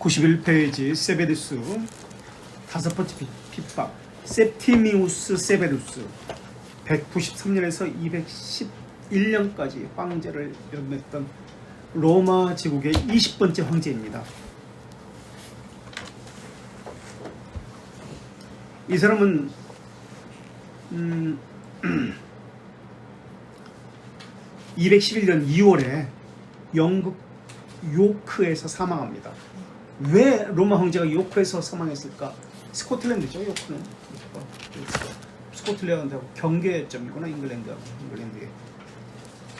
91페이지 세베루스 다섯 번째 핍박. septimius 세베루스 193년에서 211년까지 황제를 연했던 로마 제국의 20번째 황제입니다. 이 사람은 211년 2월에 영국 요크에서 사망합니다. 왜 로마 황제가 요크에서 사망했을까? 스코틀랜드죠, 요크는. 스코틀랜드하고 경계점이구나, 잉글랜드의.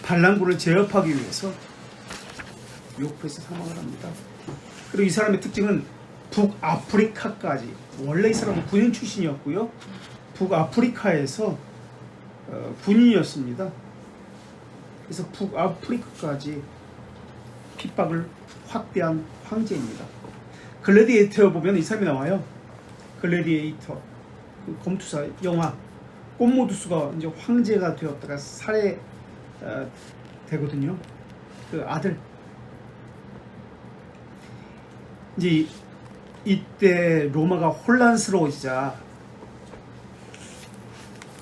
반란군을 제압하기 위해서 요크에서 사망을 합니다. 그리고 이 사람의 특징은 북아프리카까지, 원래 이 사람은 군인 출신이었고요, 북아프리카에서 군인이었습니다. 그래서 북아프리카까지 핍박을 확대한 황제입니다. 글래디에이터에 보면 이 사람이 나와요. 글래디에이터, 그 검투사 영화. 꼼모두스가 이제 황제가 되었다가 살해 되거든요. 그 아들. 이제 이때 로마가 혼란스러워지자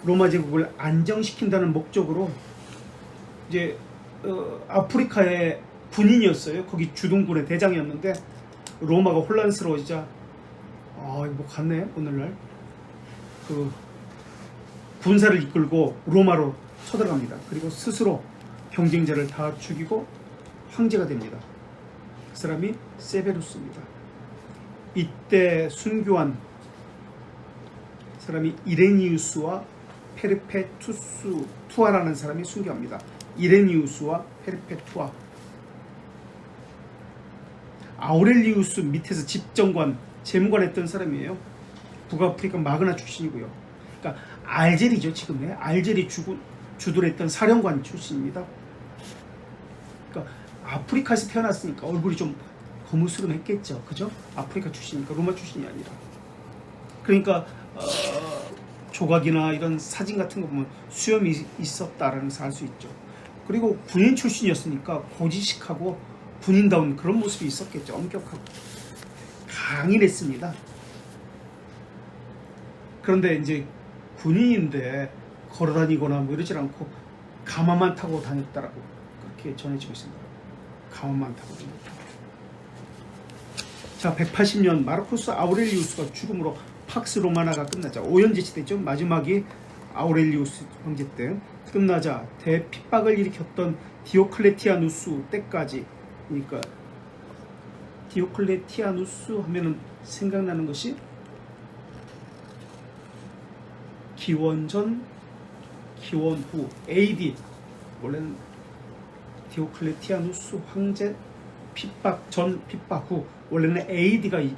로마 제국을 안정시킨다는 목적으로 이제 아프리카의 군인이었어요. 거기 주둔군의 대장이었는데 로마가 혼란스러워지자 뭐 갔네 오늘날 그 군사를 이끌고 로마로 쳐들어갑니다. 그리고 스스로 경쟁자를 다 죽이고 황제가 됩니다. 그 사람이 세베루스입니다. 이때 순교한 사람이 이레니우스와 페르페투아라는 사람이 순교합니다. 이레니우스와 페르페투아. 아우렐리우스 밑에서 집정관, 재무관했던 사람이에요. 북아프리카 마그나 출신이고요. 그러니까 알제리죠, 지금의 알제리 주둔했던 사령관 출신입니다. 그러니까 아프리카에서 태어났으니까 얼굴이 좀 거무스름했겠죠, 그죠? 아프리카 출신이니까 로마 출신이 아니라. 그러니까 조각이나 이런 사진 같은 거 보면 수염이 있었다라는 것을 알 수 있죠. 그리고 군인 출신이었으니까 고지식하고 군인다운 그런 모습이 있었겠죠. 엄격하고 강인했습니다. 그런데 이제 군인인데 걸어다니거나 뭐 이러지 않고 가마만 타고 다녔다라고 그렇게 전해지고 있습니다. 가마만 타고 다녔다. 자, 180년 마르쿠스 아우렐리우스가 죽음으로 팍스 로마나가 끝나자 오연제치 때죠. 마지막이 아우렐리우스 황제 때 끝나자 대핍박을 일으켰던 디오클레티아누스 때까지. 그러니까 디오클레티아누스 하면은 생각나는 것이 기원전, 기원 후, AD. 원래는 디오클레티아누스 황제 핍박 전, 핍박 후. 원래는 AD가 이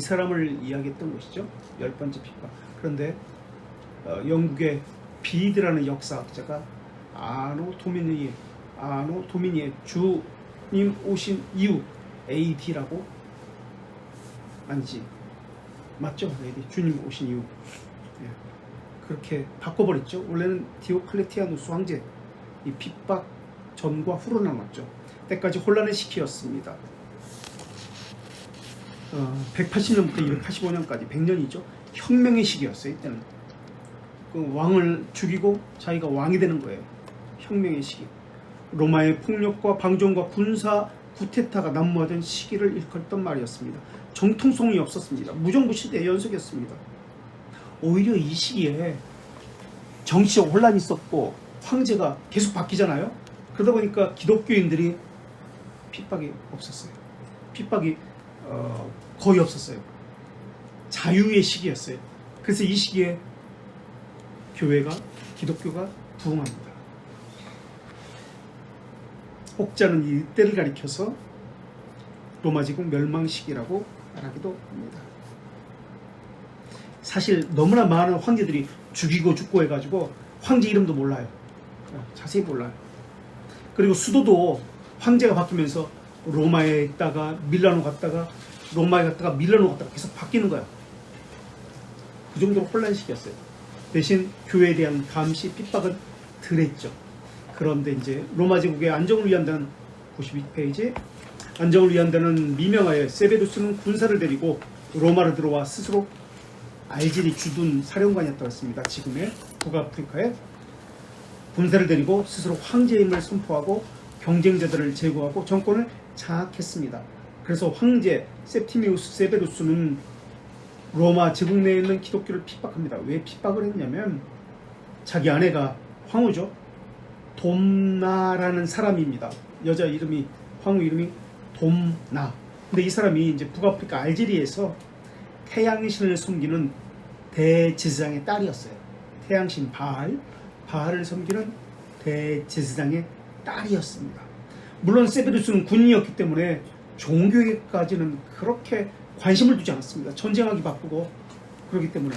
사람을 이야기했던 것이죠. 10번째 핍박. 그런데 영국의 비드라는 역사학자가 아노 도미니의 주님 오신 이후 AD라고 아니지 맞죠? AD 주님 오신 이후 그렇게 바꿔버렸죠. 원래는 디오클레티아누스 황제 이 핍박 전과 후로 나눴죠. 때까지 혼란을 시키었습니다. 180년부터 285년까지 100년이죠. 혁명의 시기였어요. 이때는 그 왕을 죽이고 자기가 왕이 되는 거예요. 혁명의 시기. 로마의 폭력과 방종과 군사 쿠데타가 난무하던 시기를 일컫던 말이었습니다. 정통성이 없었습니다. 무정부 시대의 연속이었습니다. 오히려 이 시기에 정치적 혼란이 있었고 황제가 계속 바뀌잖아요. 그러다 보니까 기독교인들이 핍박이 없었어요. 핍박이 거의 없었어요. 자유의 시기였어요. 그래서 이 시기에 기독교가 부흥합니다. 혹자는 이 때를 가리켜서 로마 제국 멸망 시기라고 말하기도 합니다. 사실 너무나 많은 황제들이 죽이고 죽고 해가지고 황제 이름도 몰라요. 자세히 몰라요. 그리고 수도도 황제가 바뀌면서 로마에 있다가 밀라노 갔다가 로마에 갔다가 밀라노 갔다가 계속 바뀌는 거야. 그 정도로 혼란시켰어요. 대신 교회에 대한 감시, 핍박은 덜했죠. 그런데 이제 로마 제국의 안정을 위한다는 92페이지 안정을 위한다는 미명하에 세베루스는 군사를 데리고 로마로 들어와 스스로 알제리 주둔 사령관이었다고 했습니다. 지금의 북아프리카에 군사를 데리고 스스로 황제임을 선포하고 경쟁자들을 제거하고 정권을 장악했습니다. 그래서 황제 septimius 세베루스는 로마 제국 내에 있는 기독교를 핍박합니다. 왜 핍박을 했냐면 자기 아내가 황후죠. 돔나라는 사람입니다. 여자 이름이 황후 이름이 돔나. 근데 이 사람이 이제 북아프리카 알제리에서 태양신을 섬기는 대제사장의 딸이었어요. 태양신 바알을 섬기는 대제사장의 딸이었습니다. 물론 세베루스는 군인이었기 때문에 종교에까지는 그렇게 관심을 두지 않았습니다. 전쟁하기 바쁘고 그렇기 때문에.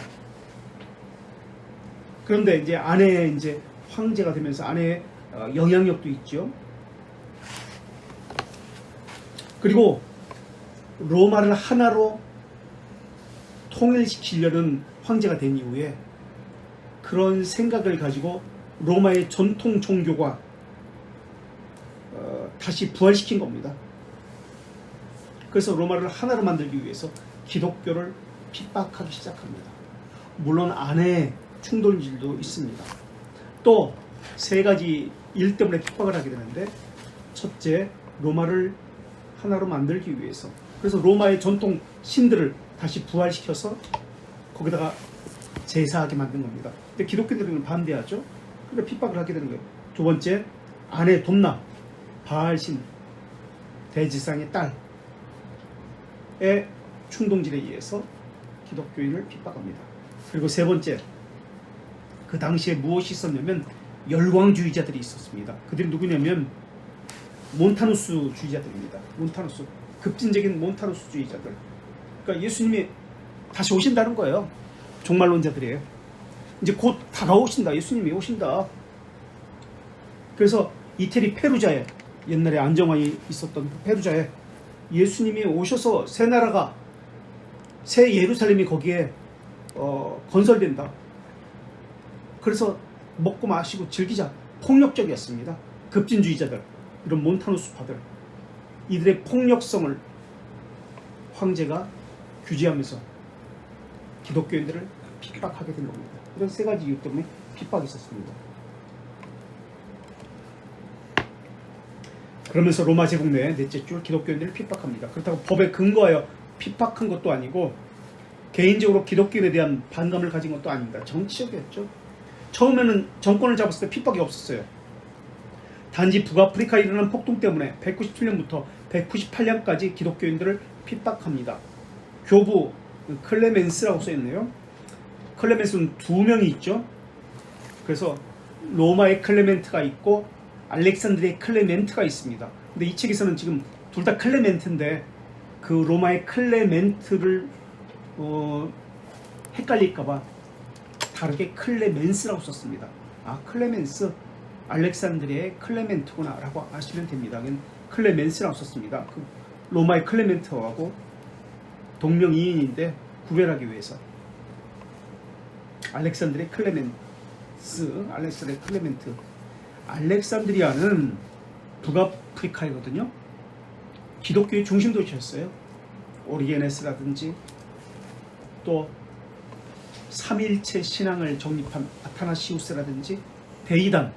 그런데 이제 아내의 이제 황제가 되면서 아내의 영향력도 있죠. 그리고 로마를 하나로 통일시키려는 황제가 된 이후에 그런 생각을 가지고 로마의 전통 종교가 다시 부활시킨 겁니다. 그래서 로마를 하나로 만들기 위해서 기독교를 핍박하기 시작합니다. 물론 아내의 충돌질도 있습니다. 또 세 가지 일 때문에 핍박을 하게 되는데, 첫째, 로마를 하나로 만들기 위해서, 그래서 로마의 전통 신들을 다시 부활시켜서 거기다가 제사하게 만든 겁니다. 근데 기독교인들은 반대하죠. 그러니까 핍박을 하게 되는 거예요. 두 번째, 아내 돔나, 바알신 대제사장의 딸의 충동질에 의해서 기독교인을 핍박합니다. 그리고 세 번째, 그 당시에 무엇이 있었냐면 열광주의자들이 있었습니다. 그들이 누구냐면 몬타누스주의자들입니다. 몬타누스, 급진적인 몬타누스주의자들. 그러니까 예수님이 다시 오신다는 거예요. 종말론자들이에요. 이제 곧 다가오신다. 예수님이 오신다. 그래서 이태리 페루자에, 옛날에 안정왕이 있었던 페루자에 예수님이 오셔서 새 나라가, 새 예루살렘이 거기에 건설된다. 그래서 먹고 마시고 즐기자. 폭력적이었습니다. 급진주의자들, 이런 몬타누스파들, 이들의 폭력성을 황제가 규제하면서 기독교인들을 핍박하게 된 겁니다. 이런 세 가지 이유 때문에 핍박이 있었습니다. 그러면서 로마 제국 내 넷째 줄 기독교인들을 핍박합니다. 그렇다고 법에 근거하여 핍박한 것도 아니고 개인적으로 기독교인에 대한 반감을 가진 것도 아닙니다. 정치적이었죠. 처음에는 정권을 잡았을 때 핍박이 없었어요. 단지 북아프리카에 일어난 폭동 때문에 197년부터 198년까지 기독교인들을 핍박합니다. 교부 클레멘스라고 써있네요. 클레멘스는 두 명이 있죠. 그래서 로마의 클레멘트가 있고 알렉산드리아의 클레멘트가 있습니다. 근데 이 책에서는 지금 둘 다 클레멘트인데 그 로마의 클레멘트를 헷갈릴까봐 다르게 클레멘스라고 썼습니다. 아, 클레멘스, 알렉산드리아의 클레멘트구나 라고 아시면 됩니다. 클레멘스라고 썼습니다. 그 로마의 클레멘트하고 동명이인인데 구별하기 위해서 알렉산드리아의 클레멘스, 알렉산드리아의 클레멘트. 알렉산드리아는 북아프리카이거든요. 기독교의 중심 도시였어요. 오리게네스라든지 또 삼일체 신앙을 정립한 아타나시우스라든지 데이단,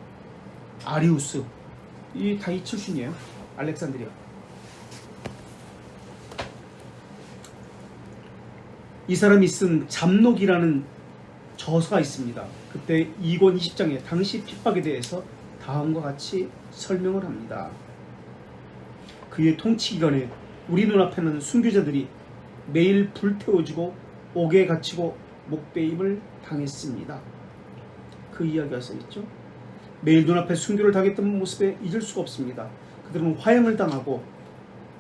아리우스, 이 다 이 출신이에요. 알렉산드리아. 이 사람이 쓴 잠록이라는 저서가 있습니다. 그때 2권 20장에 당시 핍박에 대해서 다음과 같이 설명을 합니다. 그의 통치 기간에 우리 눈앞에는 순교자들이 매일 불태워지고 옥에 갇히고 목배임을 당했습니다. 그 이야기가 써있죠. 매일 눈앞에 순교를 당했던 모습에 잊을 수가 없습니다. 그들은 화형을 당하고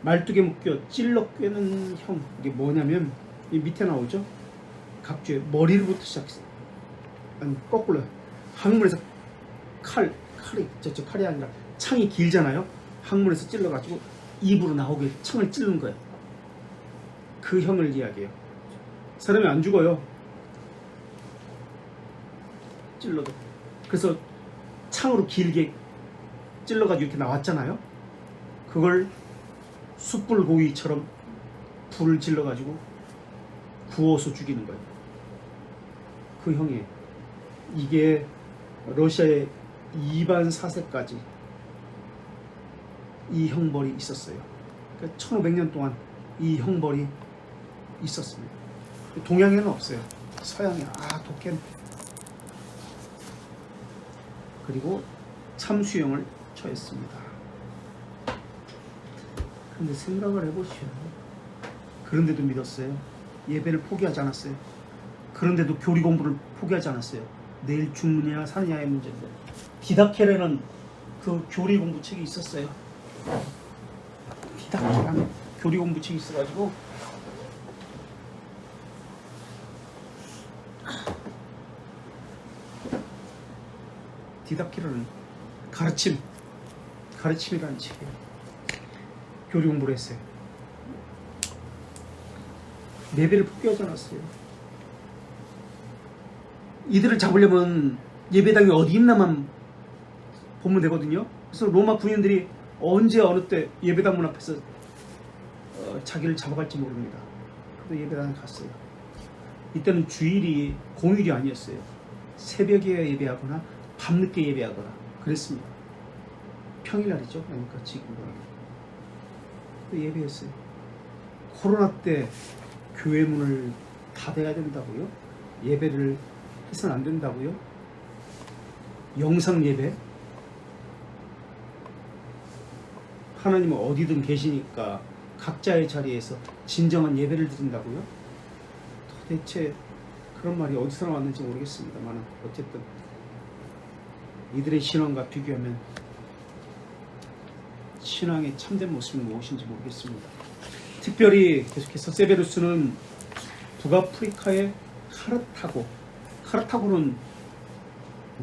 말뚝에 묶여 찔러 꿰는 형. 이게 뭐냐면 이 밑에 나오죠. 각주의 머리를부터 시작했어요. 아니 거꾸로요. 항문에서 칼이 저쪽 칼이 아니라 창이 길잖아요. 항문에서 찔러가지고 입으로 나오게 창을 찌르는 거예요. 그 형을 이야기해요. 사람이 안 죽어요. 찔러도. 그래서 창으로 길게 찔러가지고 이렇게 나왔잖아요. 그걸 숯불 고기처럼 불을 질러가지고 구워서 죽이는 거예요. 그 형이 이게 러시아의 이반 4세까지 이 형벌이 있었어요. 그러니까 1500년 동안 이 형벌이 있었습니다. 동양에는 없어요. 서양에 독해. 그리고 참수형을 처했습니다. 그런데 생각을 해보시오. 그런데도 믿었어요. 예배를 포기하지 않았어요. 그런데도 교리 공부를 포기하지 않았어요. 내일 죽느냐 사느냐의 문제인데 디다케라는 그 교리 공부 책이 있었어요. 디다케라는 교리 공부 책이 있어가지고 디다케라는 가르침이라는 책이에요. 교리 공부를 했어요. 예배를 포기하지 않았어요. 이들을 잡으려면 예배당이 어디 있나만 보면 되거든요. 그래서 로마 군인들이 언제 어느 때 예배당 문 앞에서 자기를 잡아갈지 모릅니다. 그래도 예배당에 갔어요. 이때는 주일이 공휴일이 아니었어요. 새벽에 예배하거나 밤늦게 예배하거나 그랬습니다. 평일날이죠. 그러니까 지금은 예배했어요. 코로나 때 교회 문을 닫아야 된다고요? 예배를 해서는 안 된다고요? 영상 예배? 하나님은 어디든 계시니까 각자의 자리에서 진정한 예배를 드린다고요? 도대체 그런 말이 어디서 나왔는지 모르겠습니다만 어쨌든 이들의 신앙과 비교하면 신앙의 참된 모습은 무엇인지 모르겠습니다. 특별히 계속해서 세베루스는 북아프리카의 카르타고는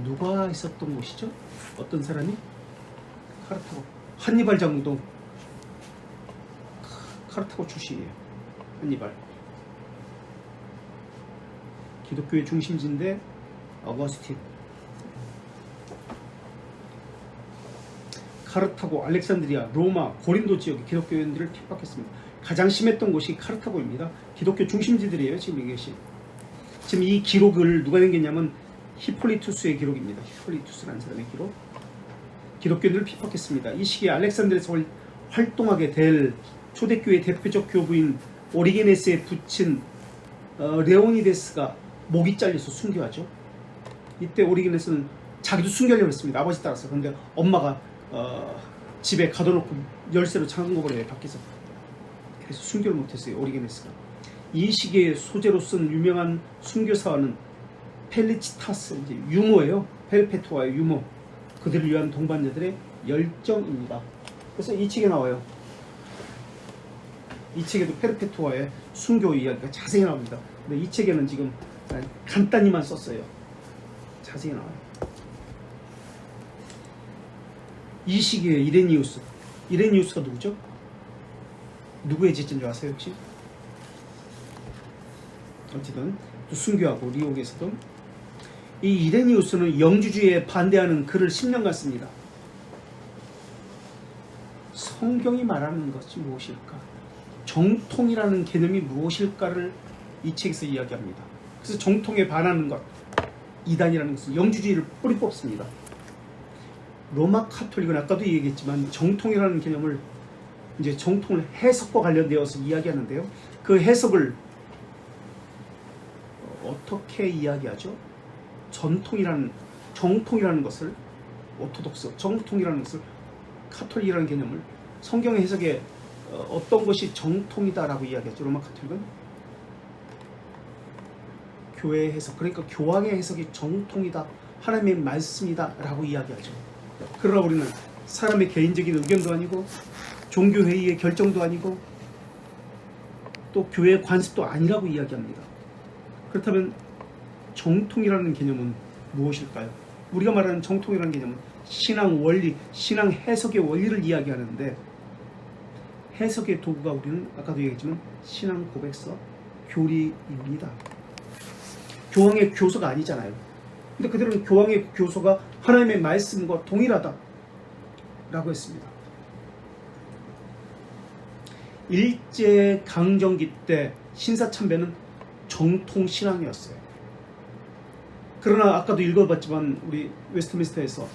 누가 있었던 곳이죠? 어떤 사람이? 카르타고 한니발 장군도 카르타고 출신이에요. 한니발 기독교의 중심지인데 어거스틴 카르타고, 알렉산드리아, 로마, 고린도 지역의 기독교인들을 핍박했습니다. 가장 심했던 곳이 카르타고입니다. 기독교 중심지들이에요. 지금 이것이. 지금 이 기록을 누가 남겼냐면 히폴리투스의 기록입니다. 히폴리투스라는 사람의 기록. 기독교인들을 핍박했습니다. 이 시기에 알렉산드리아에서 활동하게 될 초대교회의 대표적 교부인 오리게네스의 부친 레오니데스가 목이 잘려서 순교하죠. 이때 오리게네스는 자기도 순교하려고 했습니다. 아버지 따라서. 그런데 엄마가 집에 가둬놓고 열쇠로 잠궈버려요. 밖에서. 그래서 순교를 못했어요. 오리게네스가. 이 시기에 소재로 쓴 유명한 순교사화는 펠리치타스, 이제 유모예요. 페르페투아의 유모. 그들을 위한 동반자들의 열정입니다. 그래서 이 책에 나와요. 이 책에도 페르페투아의 순교 이야기가 자세히 나옵니다. 근데 이 책에는 지금 간단히만 썼어요. 자세히 나와요. 이 시기에 이레니우스가 누구죠? 누구의 제자인 줄 아세요 혹시? 어쨌든 또 순교하고 리옥에서도 이 이레니우스는 영주주의에 반대하는 글을 10년간 씁니다. 성경이 말하는 것이 무엇일까? 정통이라는 개념이 무엇일까를 이 책에서 이야기합니다. 그래서 정통에 반하는 것, 이단이라는 것은 영주주의를 뿌리 뽑습니다. 로마 카톨릭은 아까도 얘기했지만 정통이라는 개념을 이제 정통을 해석과 관련되어서 이야기하는데요. 그 해석을 어떻게 이야기하죠? 정통이라는 것을 오토독스, 정통이라는 것을 카톨릭이라는 개념을 성경의 해석에 어떤 것이 정통이다라고 이야기하죠. 로마 카톨릭은 교회의 해석, 그러니까 교황의 해석이 정통이다, 하나님의 말씀이다 라고 이야기하죠. 그러나 우리는 사람의 개인적인 의견도 아니고 종교회의의 결정도 아니고 또 교회의 관습도 아니라고 이야기합니다. 그렇다면 정통이라는 개념은 무엇일까요? 우리가 말하는 정통이라는 개념은 신앙 원리, 신앙 해석의 원리를 이야기하는데 해석의 도구가 우리는 아까도 얘기했지만 신앙 고백서, 교리입니다. 교황의 교서가 아니잖아요. 근데 그들은 교황의 교서가 하나님의 말씀과 동일하다 라고 했습니다. 일제 강점기 때 신사참배는 정통 신앙이었어요. 그러나 아까도 읽어봤지만 우리 웨스트민스터에서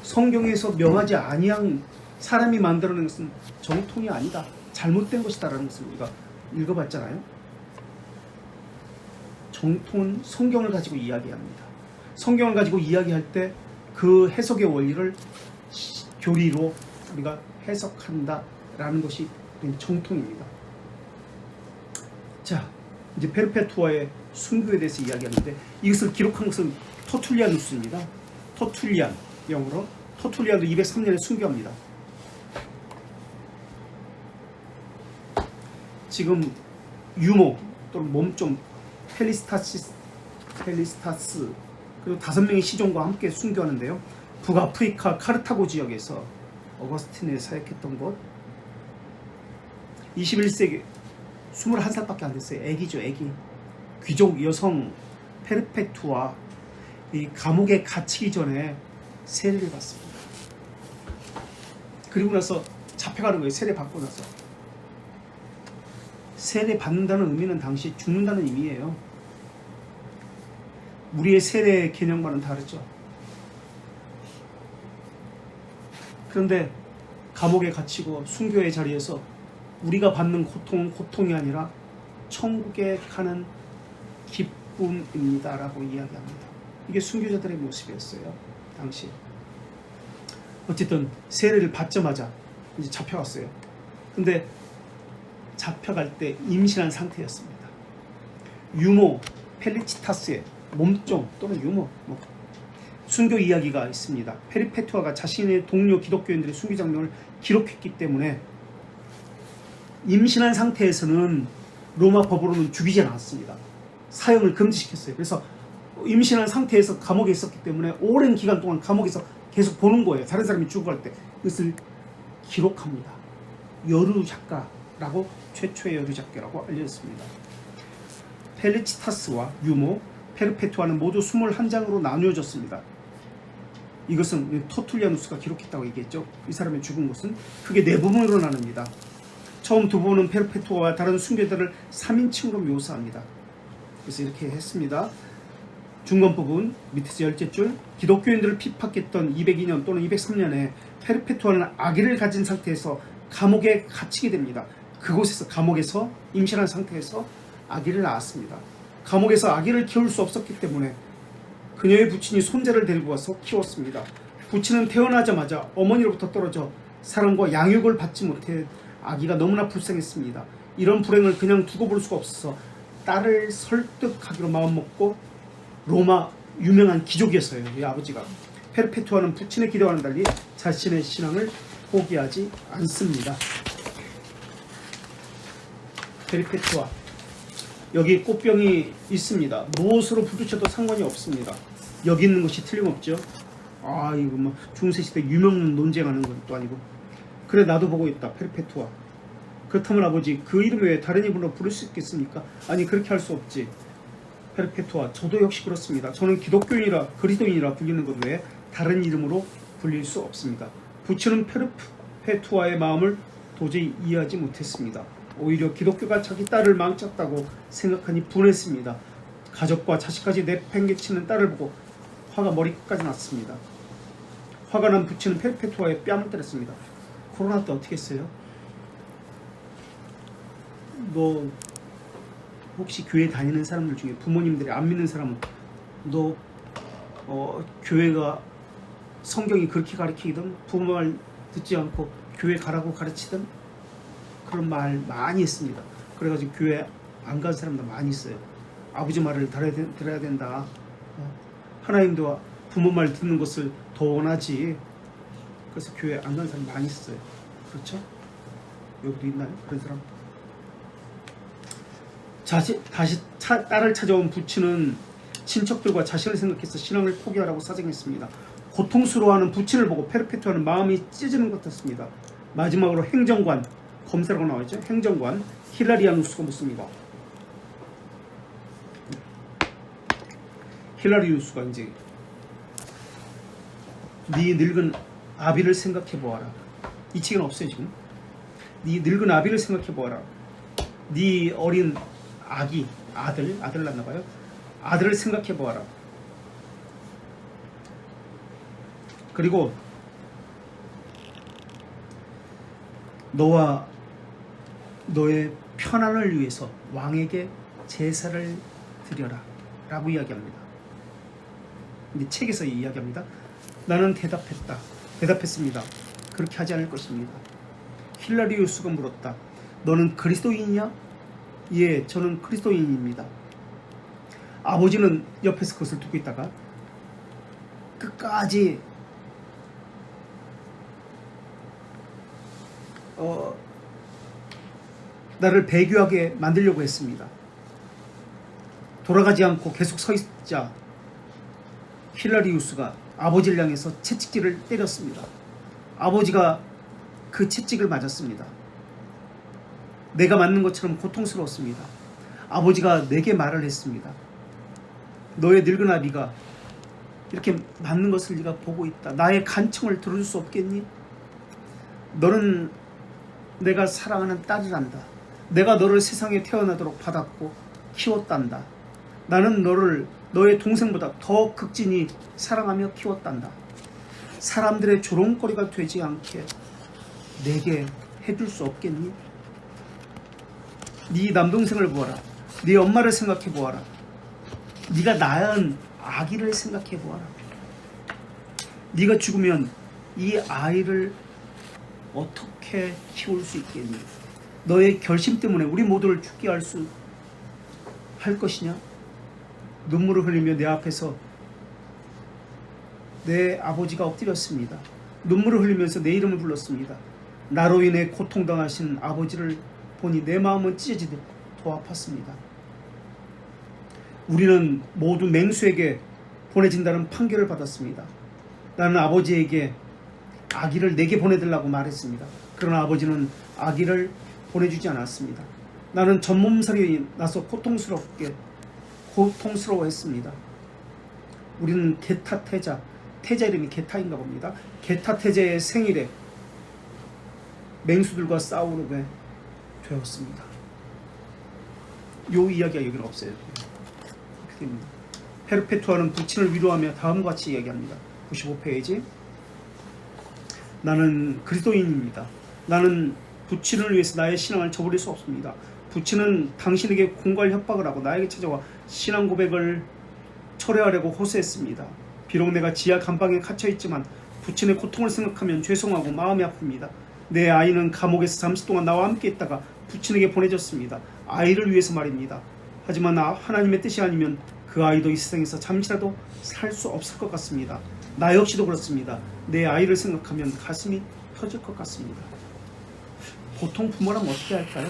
성경에서 명하지 아니한 사람이 만들어낸 것은 정통이 아니다, 잘못된 것이다라는 것을 우리가 읽어봤잖아요. 정통은 성경을 가지고 이야기합니다. 성경을 가지고 이야기할 때 그 해석의 원리를 교리로 우리가 해석한다라는 것이 정통입니다. 자, 이제 페르페투아의 순교에 대해서 이야기하는데 이것을 기록한 것은 터툴리아누스입니다. 터툴리안, 영어로 터툴리안도 203년에 순교합니다. 지금 유모 또는 몸종 펠리스타스 그리고 5명의 시종과 함께 순교하는데요. 북아프리카 카르타고 지역에서 어거스틴이 사역했던 곳. 21세기 21살밖에 안 됐어요. 애기죠, 애기. 귀족 여성 페르페투아 이 감옥에 갇히기 전에 세례를 받습니다. 그리고 나서 잡혀가는 거예요. 세례 받고 나서. 세례 받는다는 의미는 당시 죽는다는 의미예요. 우리의 세례 개념과는 다르죠. 그런데 감옥에 갇히고 순교의 자리에서 우리가 받는 고통은 고통이 아니라 천국에 가는 기쁨입니다 라고 이야기합니다. 이게 순교자들의 모습이었어요. 당시. 어쨌든 세례를 받자마자 이제 잡혀갔어요. 근데 잡혀갈 때 임신한 상태였습니다. 유모 펠리치타스의 몸종 또는 유모 순교 이야기가 있습니다. 페르페투아가 자신의 동료 기독교인들의 순교 장면을 기록했기 때문에 임신한 상태에서는 로마 법으로는 죽이지 않았습니다. 사형을 금지시켰어요. 그래서 임신한 상태에서 감옥에 있었기 때문에 오랜 기간 동안 감옥에서 계속 보는 거예요. 다른 사람이 죽어갈 때 그것을 기록합니다. 여루 작가라고, 최초의 여루 작가라고 알려졌습니다. 펠리치타스와 유모, 페르페투아는 모두 21장으로 나누어졌습니다. 이것은 터툴리아누스가 기록했다고 얘기했죠. 이 사람의 죽은 것은 크게 4부분으로 나눕니다. 처음 2부분은 페르페투아와 다른 순교자들을 3인칭으로 묘사합니다. 그래서 이렇게 했습니다. 중간 부분 밑에서 10줄, 기독교인들을 핍박했던 202년 또는 203년에 페르페투아는 아기를 가진 상태에서 감옥에 갇히게 됩니다. 그곳에서 감옥에서 임신한 상태에서 아기를 낳았습니다. 감옥에서 아기를 키울 수 없었기 때문에 그녀의 부친이 손자를 데리고 와서 키웠습니다. 부친은 태어나자마자 어머니로부터 떨어져 사랑과 양육을 받지 못해 아기가 너무나 불쌍했습니다. 이런 불행을 그냥 두고 볼 수가 없어서 딸을 설득하기로 마음먹고 로마 유명한 귀족이었어요. 이 아버지가. 페르페투아는 부친의 기대와는 달리 자신의 신앙을 포기하지 않습니다. 페르페투아, 여기 꽃병이 있습니다. 무엇으로 부딪혀도 상관이 없습니다. 여기 있는 것이 틀림없죠. 아, 이거 뭐 중세시대 유명 논쟁하는 것도 아니고. 그래, 나도 보고 있다. 페르페투아. 그렇다면 아버지, 그 이름을 왜 다른 이름으로 부를 수 있겠습니까? 아니, 그렇게 할 수 없지. 페르페투아, 저도 역시 그렇습니다. 저는 기독교인이라 그리스도인이라 불리는 것 외에 다른 이름으로 불릴 수 없습니다. 부친은 페르페투아의 마음을 도저히 이해하지 못했습니다. 오히려 기독교가 자기 딸을 망쳤다고 생각하니 분했습니다. 가족과 자식까지 내팽개치는 딸을 보고 화가 머리끝까지 났습니다. 화가 난 부친은 페르페투아의 뺨을 때렸습니다. 코로나 때 어떻게 했어요? 너 혹시 교회 다니는 사람들 중에 부모님들이 안 믿는 사람은 너 교회가 성경이 그렇게 가르치든 부모 말 듣지 않고 교회 가라고 가르치든 그런 말 많이 했습니다. 그래가지고 교회 안 간 사람도 많이 있어요. 아버지 말을 들어야 된다. 하나님도 부모 말 듣는 것을 더 원하지. 그래서 교회 안 간 사람 많이 있어요. 그렇죠? 여기도 있나요? 그런 사람? 다시 딸을 찾아온 부친은 친척들과 자신을 생각해서 신앙을 포기하라고 사정했습니다. 고통스러워하는 부친을 보고 페르페투아는 마음이 찢어지는 것 같았습니다. 마지막으로 행정관, 검사라고 나와있죠. 행정관 힐라리아누스가 묻습니다. 힐라리우스가 이제 네 늙은 아비를 생각해 보아라. 이 책은 없어요 지금. 네 늙은 아비를 생각해 보아라. 네 어린 아기, 아들 낳나 봐요. 아들을 생각해 보아라. 그리고 너와 너의 편안을 위해서 왕에게 제사를 드려라 라고 이야기합니다. 이제 책에서 이야기합니다. 나는 대답했습니다. 그렇게 하지 않을 것입니다. 힐라리우스가 물었다. 너는 그리스도인이냐? 예, 저는 그리스도인입니다. 아버지는 옆에서 그것을 듣고 있다가 끝까지 나를 배교하게 만들려고 했습니다. 돌아가지 않고 계속 서 있자 힐라리우스가 아버지를 향해서 채찍질을 때렸습니다. 아버지가 그 채찍을 맞았습니다. 내가 맞는 것처럼 고통스러웠습니다. 아버지가 내게 말을 했습니다. 너의 늙은 아비가 이렇게 맞는 것을 네가 보고 있다. 나의 간청을 들어줄 수 없겠니? 너는 내가 사랑하는 딸이란다. 내가 너를 세상에 태어나도록 받았고 키웠단다. 나는 너를 너의 동생보다 더 극진히 사랑하며 키웠단다. 사람들의 조롱거리가 되지 않게 내게 해줄 수 없겠니? 네 남동생을 보아라. 네 엄마를 생각해 보아라. 네가 낳은 아기를 생각해 보아라. 네가 죽으면 이 아이를 어떻게 키울 수 있겠니? 너의 결심 때문에 우리 모두를 죽게 할 것이냐? 눈물을 흘리며 내 앞에서 내 아버지가 엎드렸습니다. 눈물을 흘리면서 내 이름을 불렀습니다. 나로 인해 고통당하신 아버지를 보니 내 마음은 찢어지듯 더 아팠습니다. 우리는 모두 맹수에게 보내진다는 판결을 받았습니다. 나는 아버지에게 아기를 내게 보내달라고 말했습니다. 그러나 아버지는 아기를 보내주지 않았습니다. 나는 전몸살이 나서 고통스러워했습니다. 우리는 게타 태자 이름이 게타인가 봅니다. 게타 태자의 생일에 맹수들과 싸우게 되었습니다. 요 이야기가 여기는 없어요. 이렇게 됩니다. 페르페투아는 부친을 위로하며 다음과 같이 이야기합니다. 95페이지. 나는 그리스도인입니다. 나는 부친을 위해서 나의 신앙을 저버릴 수 없습니다. 부친은 당신에게 공갈 협박을 하고 나에게 찾아와 신앙 고백을 철회하려고 호소했습니다. 비록 내가 지하 감방에 갇혀있지만 부친의 고통을 생각하면 죄송하고 마음이 아픕니다. 내 아이는 감옥에서 잠시 동안 나와 함께 있다가 부친에게 보내졌습니다. 아이를 위해서 말입니다. 하지만 하나님의 뜻이 아니면 그 아이도 이 세상에서 잠시라도 살 수 없을 것 같습니다. 나 역시도 그렇습니다. 내 아이를 생각하면 가슴이 터질 것 같습니다. 보통 부모라면 어떻게 할까요?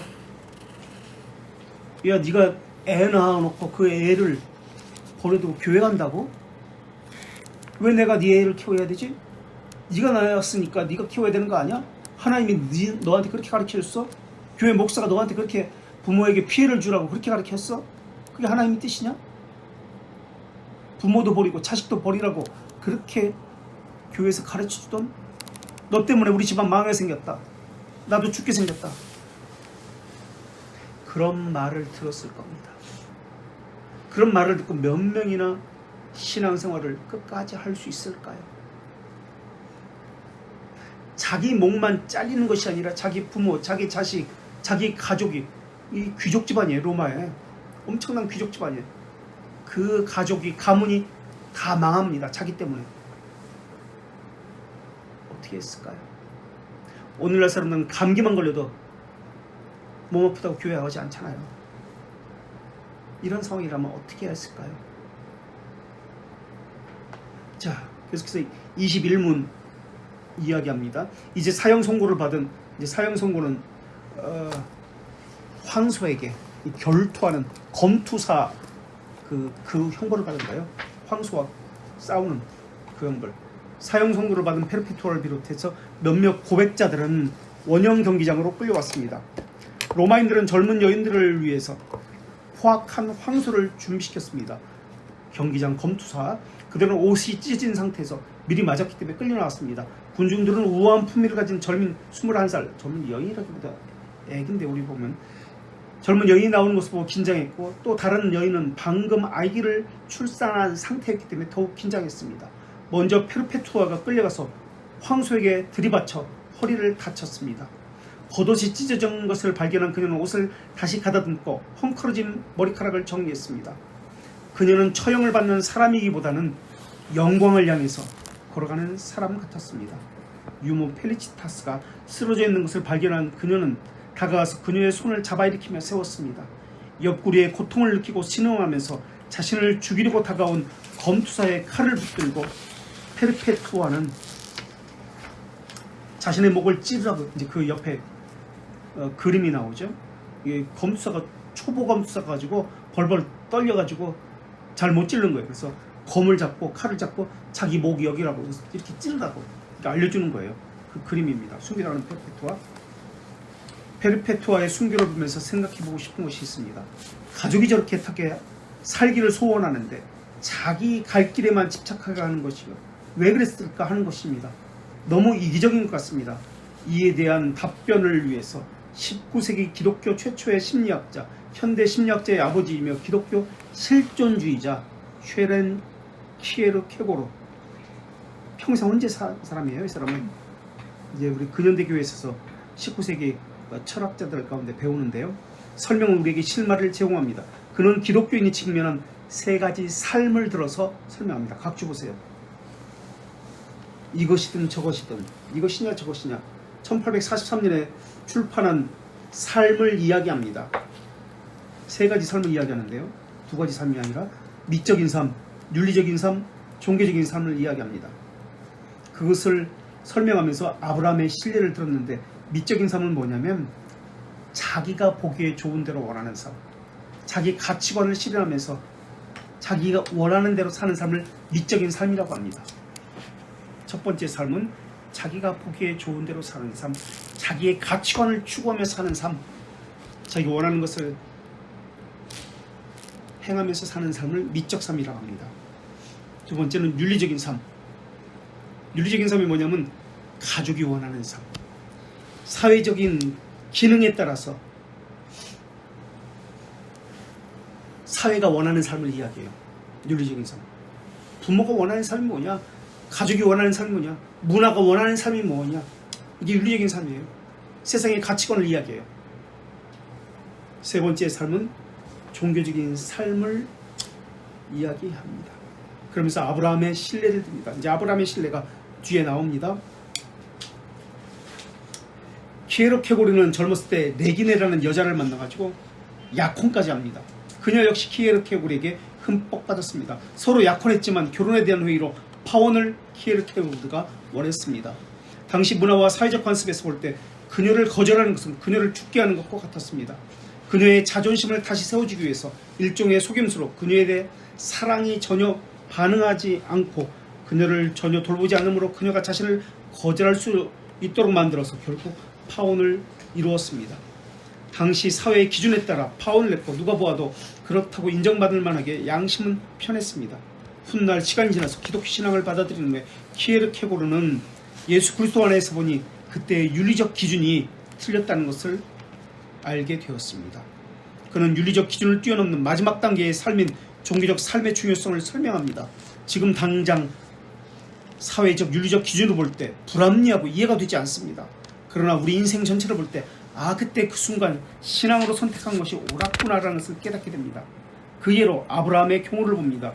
야, 네가 애 낳아놓고 그 애를 보내두고 교회 간다고? 왜 내가 네 애를 키워야 되지? 네가 낳았으니까 네가 키워야 되는 거 아니야? 하나님이 너한테 그렇게 가르쳤어? 교회 목사가 너한테 그렇게 부모에게 피해를 주라고 그렇게 가르쳤어? 그게 하나님의 뜻이냐? 부모도 버리고 자식도 버리라고 그렇게 교회에서 가르쳐주던? 너 때문에 우리 집안 망하게 생겼다. 나도 죽게 생겼다. 그런 말을 들었을 겁니다. 그런 말을 듣고 몇 명이나 신앙생활을 끝까지 할 수 있을까요? 자기 목만 잘리는 것이 아니라 자기 부모, 자기 자식, 자기 가족이 이 귀족 집안이에요. 로마에 엄청난 귀족 집안이에요. 그 가족이 가문이 다 망합니다. 자기 때문에. 어떻게 했을까요? 오늘날 사람들은 감기만 걸려도 몸 아프다고 교회 가지 않잖아요. 이런 상황이라면 어떻게 했을까요? 자, 계속해서 21문 이야기합니다. 이제 사형 선고를 받은, 이제 사형 선고는 황소에게 결투하는 검투사 그 형벌을 받은 거예요. 황소와 싸우는 그 형벌. 사형 선고를 받은 페르페투아를 비롯해서 몇몇 고백자들은 원형 경기장으로 끌려왔습니다. 로마인들은 젊은 여인들을 위해서 포악한 황소를 준비시켰습니다. 경기장 검투사 그들은 옷이 찢어진 상태에서 미리 맞았기 때문에 끌려 나왔습니다. 군중들은 우아한 품위를 가진 젊은 21살, 젊은 여인이라기보다 애긴데 우리 보면 젊은 여인이 나오는 모습을 보고 긴장했고, 또 다른 여인은 방금 아기를 출산한 상태였기 때문에 더욱 긴장했습니다. 먼저 페르페투아가 끌려가서 황소에게 들이받쳐 허리를 다쳤습니다. 겉옷이 찢어진 것을 발견한 그녀는 옷을 다시 가다듬고 헝클어진 머리카락을 정리했습니다. 그녀는 처형을 받는 사람이기보다는 영광을 향해서 걸어가는 사람 같았습니다. 유모 펠리치타스가 쓰러져 있는 것을 발견한 그녀는 다가가서 그녀의 손을 잡아일으키며 세웠습니다. 옆구리에 고통을 느끼고 신음하면서 자신을 죽이려고 다가온 검투사의 칼을 붙들고 페르페투아는 자신의 목을 찌르라고, 이제 그 옆에 그림이 나오죠. 이게 검투사가 초보 검투사 가지고 벌벌 떨려가지고 잘 못 찌르는 거예요. 그래서 검을 잡고 칼을 잡고 자기 목 여기라고 이렇게 찌르라고 알려주는 거예요. 그 그림입니다. 순교라는 페르페투아. 페르페투아의 순교를 보면서 생각해보고 싶은 것이 있습니다. 가족이 저렇게 어떻게 살기를 소원하는데 자기 갈 길에만 집착하게 하는 것이요, 왜 그랬을까 하는 것입니다. 너무 이기적인 것 같습니다. 이에 대한 답변을 위해서 19세기 기독교 최초의 심리학자, 현대 심리학자의 아버지이며 기독교 실존주의자 쉐렌 키에르케고르, 평생 혼자 산 사람이에요. 이 사람은 이제 우리 근현대교회에 있어서 19세기 철학자들 가운데 배우는데요. 설명은 우리에게 실마리를 제공합니다. 그는 기독교인이 직면한 세 가지 삶을 들어서 설명합니다. 각주 보세요. 이것이든 저것이든, 이것이냐 저것이냐, 1843년에 출판한 삶을 이야기합니다. 세 가지 삶을 이야기하는데요. 두 가지 삶이 아니라 미적인 삶, 윤리적인 삶, 종교적인 삶을 이야기합니다. 그것을 설명하면서 아브라함의 신뢰를 들었는데, 미적인 삶은 뭐냐면 자기가 보기에 좋은 대로 원하는 삶, 자기 가치관을 실현하면서 자기가 원하는 대로 사는 삶을 미적인 삶이라고 합니다. 첫 번째 삶은 자기가 보기에 좋은 대로 사는 삶, 자기의 가치관을 추구하며 사는 삶, 자기가 원하는 것을 행하면서 사는 삶을 미적 삶이라고 합니다. 두 번째는 윤리적인 삶. 윤리적인 삶이 뭐냐면 가족이 원하는 삶, 사회적인 기능에 따라서 사회가 원하는 삶을 이야기해요. 윤리적인 삶. 부모가 원하는 삶이 뭐냐, 가족이 원하는 삶이 뭐냐, 문화가 원하는 삶이 뭐냐, 이게 윤리적인 삶이에요. 세상의 가치관을 이야기해요. 세 번째 삶은 종교적인 삶을 이야기합니다. 그러면서 아브라함의 신뢰를 듭니다. 이제 아브라함의 신뢰가 뒤에 나옵니다. 키에르케고르는 젊었을 때 네기네라는 여자를 만나가지고 약혼까지 합니다. 그녀 역시 키에르케고르에게 흠뻑 빠졌습니다. 서로 약혼했지만 결혼에 대한 회의로 파혼을 키에르케고르가 원했습니다. 당시 문화와 사회적 관습에서 볼 때 그녀를 거절하는 것은 그녀를 죽게 하는 것과 같았습니다. 그녀의 자존심을 다시 세워주기 위해서 일종의 속임수로 그녀에 대해 사랑이 전혀 반응하지 않고 그녀를 전혀 돌보지 않으므로 그녀가 자신을 거절할 수 있도록 만들어서 결국 파혼을 이루었습니다. 당시 사회의 기준에 따라 파혼을 했고 누가 보아도 그렇다고 인정받을 만하게 양심은 편했습니다. 훗날 시간이 지나서 기독교 신앙을 받아들인 후에 키에르케고르는 예수 그리스도 안에서 보니 그때의 윤리적 기준이 틀렸다는 것을 알게 되었습니다. 그는 윤리적 기준을 뛰어넘는 마지막 단계의 삶인 종교적 삶의 중요성을 설명합니다. 지금 당장 사회적 윤리적 기준으로 볼 때 불합리하고 이해가 되지 않습니다. 그러나 우리 인생 전체를 볼 때 그때 그 순간 신앙으로 선택한 것이 옳았구나라는 것을 깨닫게 됩니다. 그 예로 아브라함의 경우를 봅니다.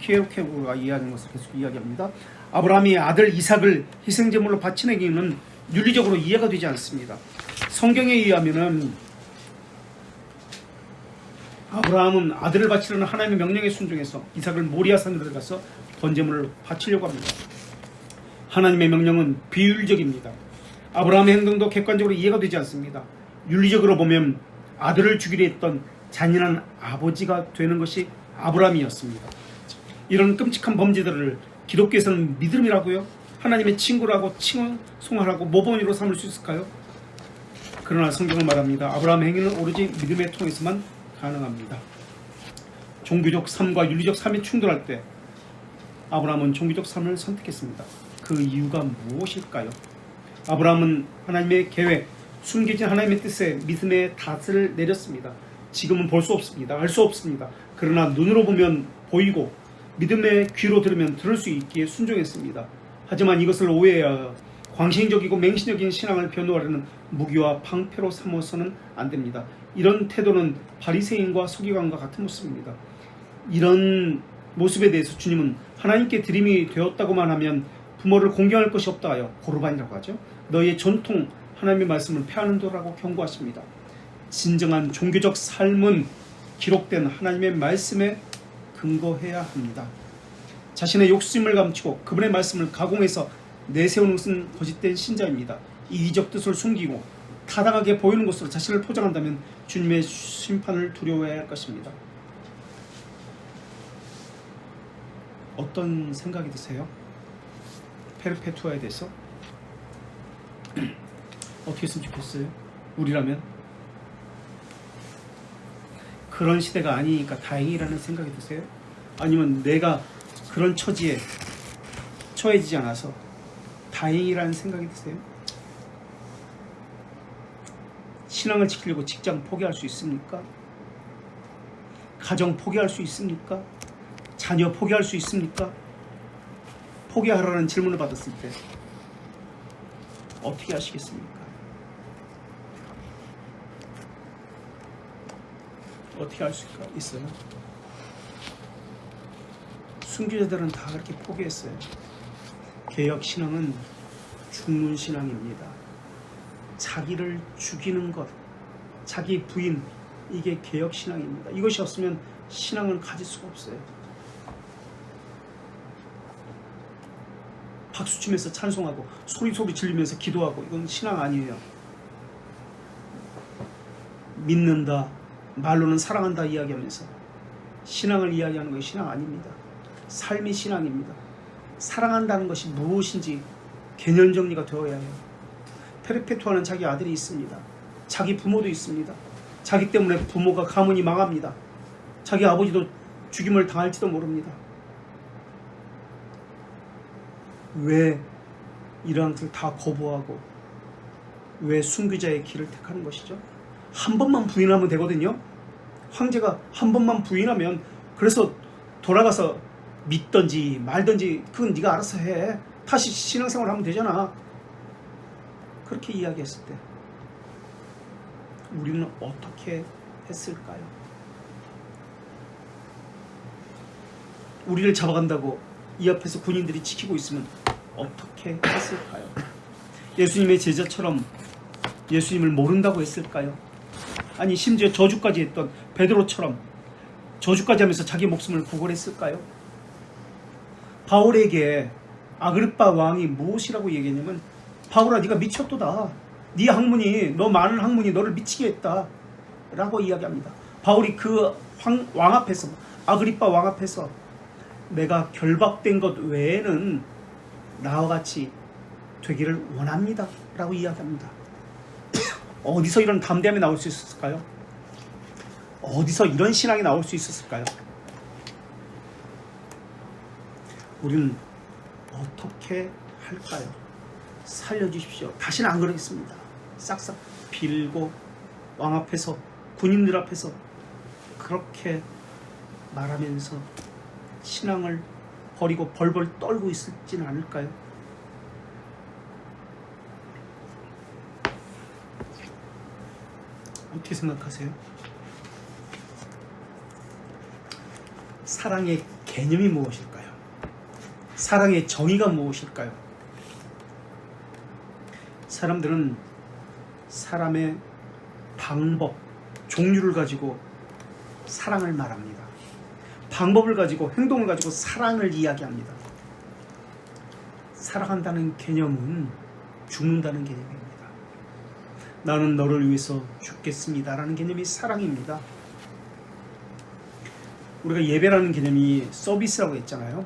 키에르케고르가 이해하는 것을 계속 이야기합니다. 아브라함이 아들 이삭을 희생제물로 바치는 윤리적으로 이해가 되지 않습니다. 성경에 의하면은 아브라함은 아들을 바치려는 하나님의 명령에 순종해서 이삭을 모리아산으로 들어가서 번제물을 바치려고 합니다. 하나님의 명령은 비윤리적입니다. 아브라함의 행동도 객관적으로 이해가 되지 않습니다. 윤리적으로 보면 아들을 죽이려 했던 잔인한 아버지가 되는 것이 아브라함이었습니다. 이런 끔찍한 범죄들을 기독교에서는 믿음이라고요? 하나님의 친구라고 칭송하라고 모범으로 삼을 수 있을까요? 그러나 성경은 말합니다. 아브라함의 행위는 오로지 믿음을 통해서만 가능합니다. 종교적 삶과 윤리적 삶이 충돌할 때 아브라함은 종교적 삶을 선택했습니다. 그 이유가 무엇일까요? 아브라함은 하나님의 계획, 숨겨진 하나님의 뜻에 믿음의 닷을 내렸습니다. 지금은 볼 수 없습니다. 알 수 없습니다. 그러나 눈으로 보면 보이고 믿음의 귀로 들으면 들을 수 있기에 순종했습니다. 하지만 이것을 오해하여 광신적이고 맹신적인 신앙을 변호하려는 무기와 방패로 삼아서는 안 됩니다. 이런 태도는 바리새인과 서기관과 같은 모습입니다. 이런 모습에 대해서 주님은 하나님께 드림이 되었다고만 하면 부모를 공경할 것이 없다 하여 고르반이라고 하죠. 너희의 전통 하나님의 말씀을 폐하는도라고 경고하십니다. 진정한 종교적 삶은 기록된 하나님의 말씀에 근거해야 합니다. 자신의 욕심을 감추고 그분의 말씀을 가공해서 내세우는 것은 거짓된 신자입니다. 이기적 뜻을 숨기고 타당하게 보이는 것으로 자신을 포장한다면 주님의 심판을 두려워해야 할 것입니다. 어떤 생각이 드세요? 페르페투아에 대해서 어떻게 했으면 좋겠어요? 우리라면 그런 시대가 아니니까 다행이라는 생각이 드세요? 아니면 내가 그런 처지에 처해지지 않아서 다행이라는 생각이 드세요? 신앙을 지키려고 직장 포기할 수 있습니까? 가정 포기할 수 있습니까? 자녀 포기할 수 있습니까? 포기하라는 질문을 받았을 때 어떻게 하시겠습니까? 어떻게 할 수가 있어요? 순교자들은 다 그렇게 포기했어요. 개혁 신앙은 죽는 신앙입니다. 자기를 죽이는 것, 자기 부인, 이게 개혁 신앙입니다. 이것이 없으면 신앙을 가질 수가 없어요. 박수치면서 찬송하고 소리 지르면서 기도하고 이건 신앙 아니에요. 믿는다, 말로는 사랑한다 이야기하면서 신앙을 이야기하는 것이 신앙 아닙니다. 삶이 신앙입니다. 사랑한다는 것이 무엇인지 개념 정리가 되어야 해요. 페르페투아는 자기 아들이 있습니다. 자기 부모도 있습니다. 자기 때문에 부모가 가문이 망합니다. 자기 아버지도 죽임을 당할지도 모릅니다. 왜 이러한 것을 다 거부하고 왜 순교자의 길을 택하는 것이죠? 한 번만 부인하면 되거든요. 황제가 한 번만 부인하면, 그래서 돌아가서 믿든지 말든지 그건 네가 알아서 해, 다시 신앙생활 하면 되잖아, 그렇게 이야기했을 때 우리는 어떻게 했을까요? 우리를 잡아간다고 이 앞에서 군인들이 지키고 있으면 어떻게 했을까요? 예수님의 제자처럼 예수님을 모른다고 했을까요? 아니 심지어 저주까지 했던 베드로처럼 저주까지 하면서 자기 목숨을 구걸했을까요? 바울에게 아그리빠 왕이 무엇이라고 얘기했냐면, 바울아 네가 미쳤도다, 네 학문이, 너 많은 학문이 너를 미치게 했다 라고 이야기합니다. 바울이 그 왕 앞에서, 아그리빠 왕 앞에서 내가 결박된 것 외에는 나와 같이 되기를 원합니다 라고 이야기합니다. 어디서 이런 담대함이 나올 수 있었을까요? 어디서 이런 신앙이 나올 수 있었을까요? 우리는 어떻게 할까요? 살려주십시오. 다시는 안 그러겠습니다. 싹싹 빌고 왕 앞에서, 군인들 앞에서 그렇게 말하면서 신앙을 버리고 벌벌 떨고 있지는 않을까요? 어떻게 생각하세요? 사랑의 개념이 무엇일까요? 사랑의 정의가 무엇일까요? 사람들은 사람의 방법, 종류를 가지고 사랑을 말합니다. 방법을 가지고, 행동을 가지고 사랑을 이야기합니다. 사랑한다는 개념은 죽는다는 개념입니다. 나는 너를 위해서 죽겠습니다 라는 개념이 사랑입니다. 우리가 예배라는 개념이 서비스라고 했잖아요.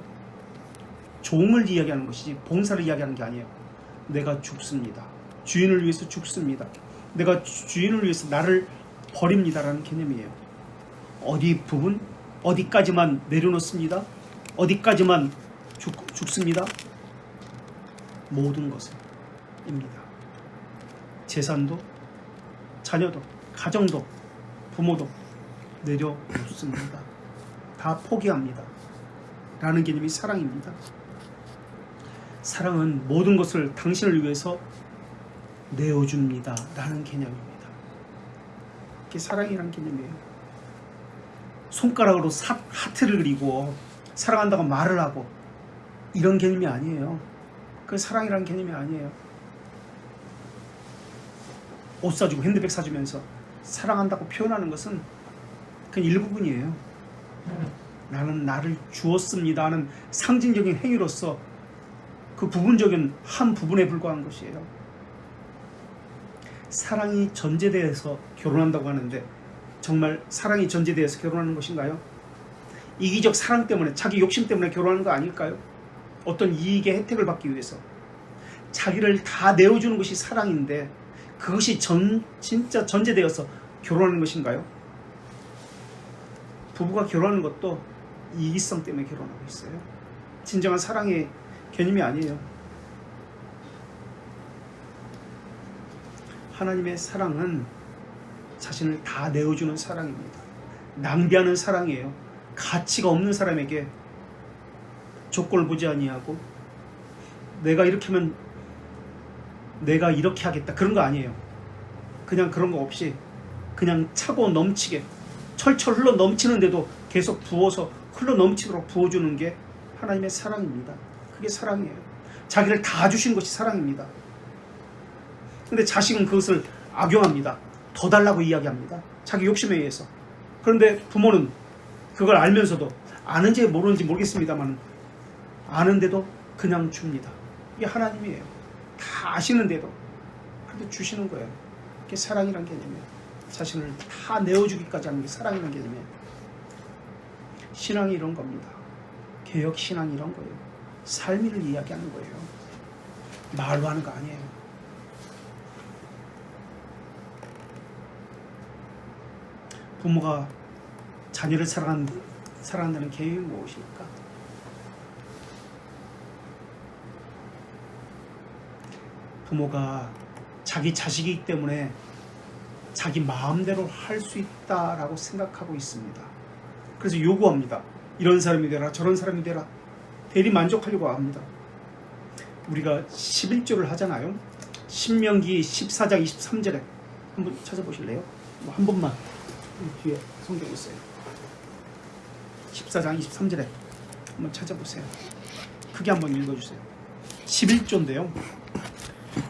종을 이야기하는 것이지 봉사를 이야기하는 게 아니에요. 내가 죽습니다, 주인을 위해서 죽습니다, 내가 주인을 위해서 나를 버립니다 라는 개념이에요. 어디 부분, 어디까지만 내려놓습니다, 어디까지만 죽습니다. 모든 것입니다. 재산도, 자녀도, 가정도, 부모도 내려놓습니다. 다 포기합니다. 라는 개념이 사랑입니다. 사랑은 모든 것을 당신을 위해서 내어줍니다. 라는 개념입니다. 이게 사랑이라는 개념이에요. 손가락으로 하트를 그리고 사랑한다고 말을 하고 이런 개념이 아니에요. 그 사랑이라는 개념이 아니에요. 옷 사주고 핸드백 사주면서 사랑한다고 표현하는 것은 그냥 일부분이에요. 나는 나를 주었습니다 하는 상징적인 행위로서 그 부분적인 한 부분에 불과한 것이에요. 사랑이 전제되어서 결혼한다고 하는데 정말 사랑이 전제되어서 결혼하는 것인가요? 이기적 사랑 때문에, 자기 욕심 때문에 결혼하는 거 아닐까요? 어떤 이익의 혜택을 받기 위해서 자기를 다 내어주는 것이 사랑인데 그것이 진짜 전제되어서 결혼하는 것인가요? 부부가 결혼하는 것도 이기성 때문에 결혼하고 있어요. 진정한 사랑의 개념이 아니에요. 하나님의 사랑은 자신을 다 내어주는 사랑입니다. 낭비하는 사랑이에요. 가치가 없는 사람에게 조건을 보지 아니하고 내가 이렇게 하면 내가 이렇게 하겠다 그런 거 아니에요. 그냥 그런 거 없이 그냥 차고 넘치게 철철 흘러 넘치는데도 계속 부어서 흘러 넘치도록 부어주는 게 하나님의 사랑입니다. 그게 사랑이에요. 자기를 다 주신 것이 사랑입니다. 근데 자식은 그것을 악용합니다. 더 달라고 이야기합니다. 자기 욕심에 의해서. 그런데 부모는 그걸 알면서도 아는지 모르는지 모르겠습니다만 아는데도 그냥 줍니다. 이게 하나님이에요. 다 아시는데도 그래도 주시는 거예요. 그게 사랑이란 개념이에요. 자신을 다 내어주기까지 하는 게 사랑이란 개념이에요. 신앙이 이런 겁니다. 개혁 신앙이 이런 거예요. 삶을 이야기하는 거예요. 말로 하는 거 아니에요. 부모가 자녀를 사랑한다는 개념이 무엇일까? 부모가 자기 자식이기 때문에 자기 마음대로 할 수 있다라고 생각하고 있습니다. 그래서 요구합니다. 이런 사람이 되라, 저런 사람이 되라. 대리 만족하려고 합니다. 우리가 11조를 하잖아요. 신명기 14장 23절에 한번 찾아보실래요? 한 번만. 뒤에 성경에 있어요. 14장 23절에 한번 찾아보세요. 크게 한번 읽어주세요. 11조인데요.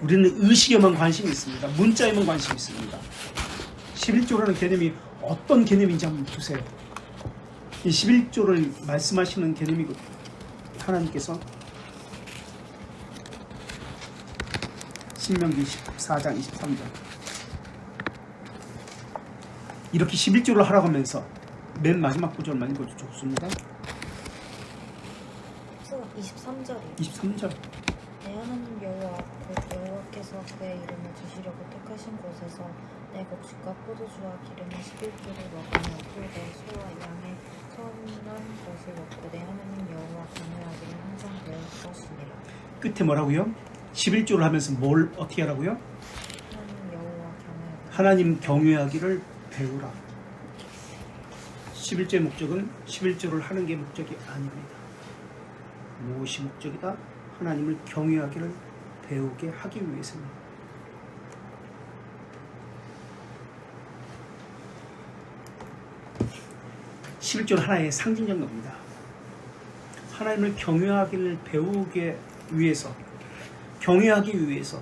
우리는 의식에만 관심이 있습니다. 문자에만 관심이 있습니다. 11조라는 개념이 어떤 개념인지 한번 보세요. 이 11조를 말씀하시는 개념이거든요. 하나님께서 신명기 14장 23절 이렇게 11조를 하라고 하면서 맨 마지막 구절만 읽어도 좋습니다. 23절이요. 23절. 내 하나님 여호와 곧 여호와께서 그의 이름을 주시려고 택하신 곳에서 내 곡식과 포도주와 기름의 11조를 먹으며 또 내 소와 양의 선한 것을 먹고 내 하나님 여호와 경외하기를 항상 배울 것이니라. 끝에 뭐라고요? 11조를 하면서 뭘 어떻게 하라고요? 하나님 여호와 경외하기를. 하나님 경외하기를 배우라. 11조의 목적은 11조를 하는 게 목적이 아닙니다. 무엇이 목적이다? 하나님을 경외하기를 배우게 하기 위해서입니다. (11조는) 하나의 상징적 겁니다. 하나님을 경외하기를 배우게 위해서, 경외하기 위해서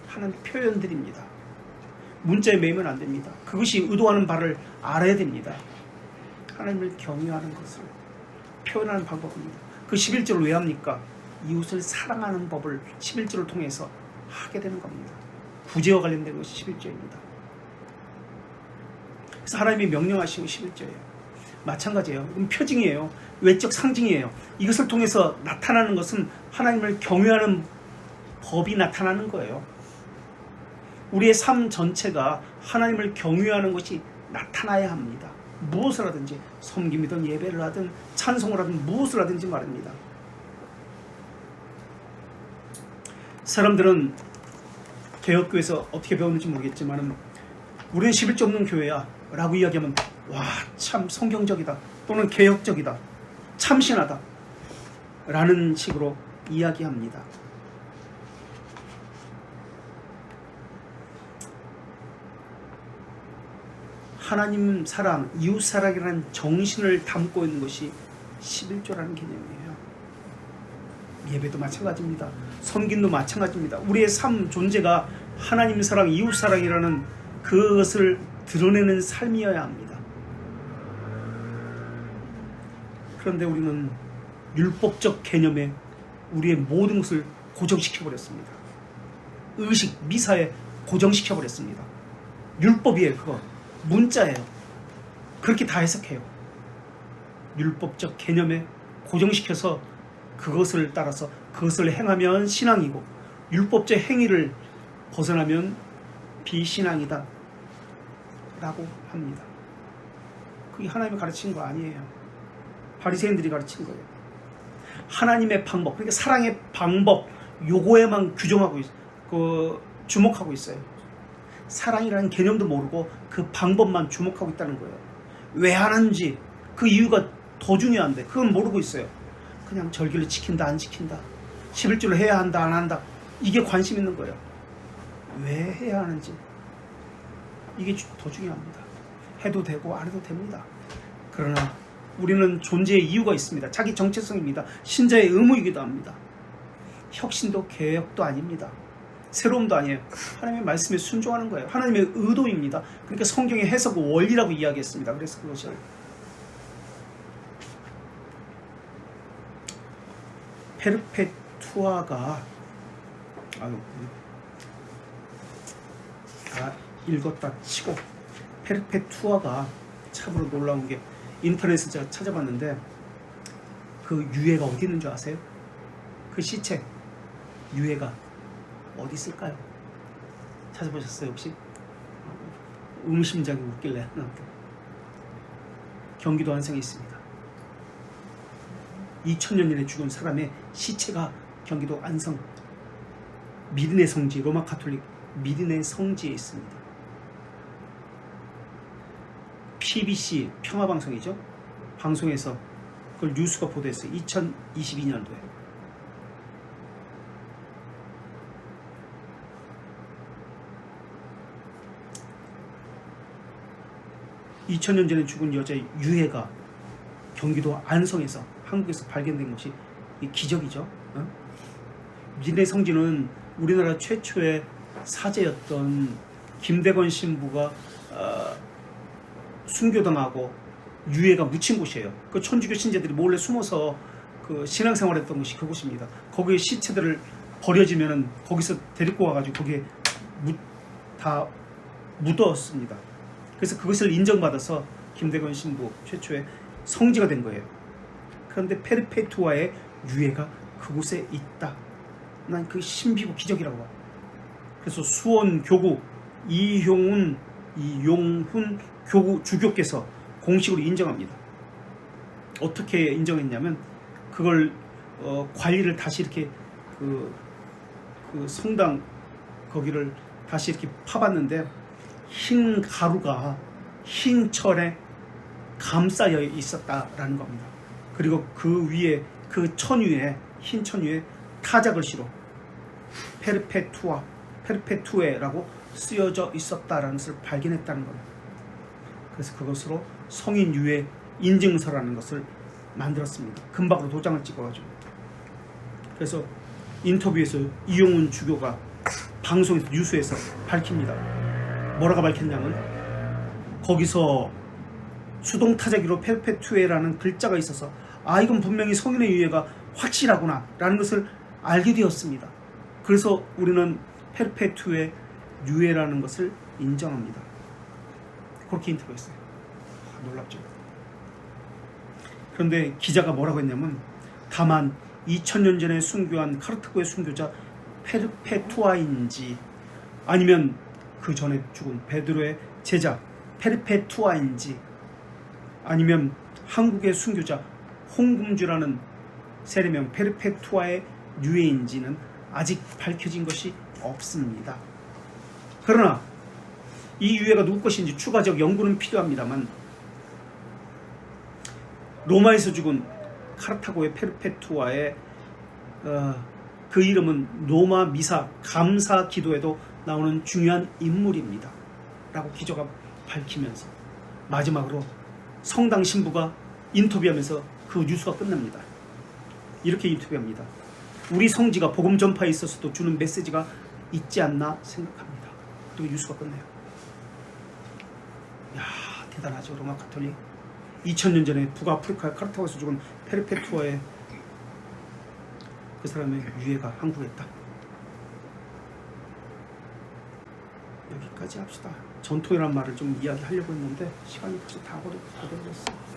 하는 표현들입니다. 문자에 매이면 안 됩니다. 그것이 의도하는 바를 알아야 됩니다. 하나님을 경외하는 것을 표현하는 방법입니다. 그 11조를 왜 합니까? 이웃을 사랑하는 법을 11조를 통해서 하게 되는 겁니다. 구제와 관련된 것이 11조입니다. 그래서 하나님이 명령하신 11조예요. 마찬가지예요. 이건 표징이에요. 외적 상징이에요. 이것을 통해서 나타나는 것은 하나님을 경외하는 법이 나타나는 거예요. 우리의 삶 전체가 하나님을 경외하는 것이 나타나야 합니다. 무엇을 하든지, 섬김이든 예배를 하든 찬송을 하든 무엇을 하든지 말입니다. 사람들은 개혁교회에서 어떻게 배웠는지 모르겠지만 우리는 11조 없는 교회야 라고 이야기하면 와, 참 성경적이다 또는 개혁적이다 참신하다 라는 식으로 이야기합니다. 하나님 사랑, 이웃 사랑이라는 정신을 담고 있는 것이 11조라는 개념이에요. 예배도 마찬가지입니다. 섬김도 마찬가지입니다. 우리의 삶 존재가 하나님 사랑, 이웃 사랑이라는 그것을 드러내는 삶이어야 합니다. 그런데 우리는 율법적 개념에 우리의 모든 것을 고정시켜버렸습니다. 의식, 미사에 고정시켜버렸습니다. 율법이에요. 그거 문자예요. 그렇게 다 해석해요. 율법적 개념에 고정시켜서 그것을 따라서 그것을 행하면 신앙이고 율법적 행위를 벗어나면 비신앙이다 라고 합니다. 그게 하나님이 가르친 거 아니에요. 바리새인들이 가르친 거예요. 하나님의 방법, 그러니까 사랑의 방법 요거에만 규정하고 주목하고 있어요. 사랑이라는 개념도 모르고 그 방법만 주목하고 있다는 거예요. 왜 하는지 그 이유가 더 중요한데 그건 모르고 있어요. 그냥 절기를 지킨다 안 지킨다 11조를 해야 한다 안 한다 이게 관심 있는 거예요. 왜 해야 하는지 이게 더 중요합니다. 해도 되고 안 해도 됩니다. 그러나 우리는 존재의 이유가 있습니다. 자기 정체성입니다. 신자의 의무이기도 합니다. 혁신도 개혁도 아닙니다. 새로움도 아니에요. 하나님의 말씀에 순종하는 거예요. 하나님의 의도입니다. 그러니까 성경의 해석 원리라고 이야기했습니다. 그래서 그것을 페르페투아가 다 읽었다 치고 페르페투아가 참으로 놀라운 게 인터넷에서 제가 찾아봤는데 그 유해가 어디 있는 줄 아세요? 그 시체 유해가 어디 있을까요? 찾아보셨어요 혹시? 의무심장이 웃길래 경기도 안성에 있습니다. 2000년 전에 죽은 사람의 시체가 경기도 안성 미드네 성지 로마 가톨릭 미드네 성지에 있습니다. PBC 평화방송이죠. 방송에서 그걸 뉴스가 보도했어요. 2022년도에. 2000년 전에 죽은 여자 유해가 경기도 안성에서 한국에서 발견된 것이 기적이죠. 미드네 성지는 우리나라 최초의 사제였던 김대건 신부가 순교당하고 유해가 묻힌 곳이에요. 그 천주교 신자들이 몰래 숨어서 그 신앙생활했던 곳이 그곳입니다. 거기에 시체들을 버려지면은 거기서 데리고 와가지고 거기에 다 묻었습니다. 그래서 그것을 인정받아서 김대건 신부 최초의 성지가 된 거예요. 그런데 페르페투아의 유해가 그곳에 있다. 난 그 신비고 기적이라고 봐. 그래서 수원 교구 이용훈 교구 주교께서 공식으로 인정합니다. 어떻게 인정했냐면 그걸 관리를 다시 이렇게 그 성당 거기를 다시 이렇게 파봤는데 흰 가루가 흰 철에 감싸여 있었다라는 겁니다. 그리고 그 위에 그 천위에 흰 천위에 타자 글씨로 페르페투에라고 쓰여져 있었다라는 것을 발견했다는 겁니다. 그래서 그것으로 성인 유해 인증서라는 것을 만들었습니다. 금박으로 도장을 찍어가지고. 그래서 인터뷰에서 이용훈 주교가 방송에서 뉴스에서 밝힙니다. 뭐라고 밝혔냐면 거기서 수동 타자기로 페르페투에라는 글자가 있어서 이건 분명히 성인의 유해가 확실하구나 라는 것을 알게 되었습니다. 그래서 우리는 페르페투에 유해라는 것을 인정합니다. 그렇게 인터뷰했어요. 놀랍죠. 그런데 기자가 뭐라고 했냐면 다만 2000년 전에 순교한 카르타고의 순교자 페르페투아인지 아니면 그 전에 죽은 베드로의 제자 페르페투아인지 아니면 한국의 순교자 홍금주라는 세례명 페르페투아의 유해인지는 아직 밝혀진 것이 없습니다. 그러나 이 유해가 누구 것인지 추가적 연구는 필요합니다만 로마에서 죽은 카르타고의 페르페투아의 그 이름은 로마 미사 감사 기도에도 나오는 중요한 인물입니다 라고 기조가 밝히면서 마지막으로 성당 신부가 인터뷰하면서 그 뉴스가 끝납니다. 이렇게 인터뷰합니다. 우리 성지가 복음 전파에 있어서도 주는 메시지가 있지 않나 생각합니다. 그리고 뉴스가 끝나요. 야, 대단하죠. 로마 가톨릭. 2000년 전에 북아프리카 카르타고에서 죽은 페르페투아의 그 사람의 유해가 한국에 있다. 여기까지 합시다. 전통이란 말을 좀 이야기하려고 했는데 시간이 벌써 다 버렸어.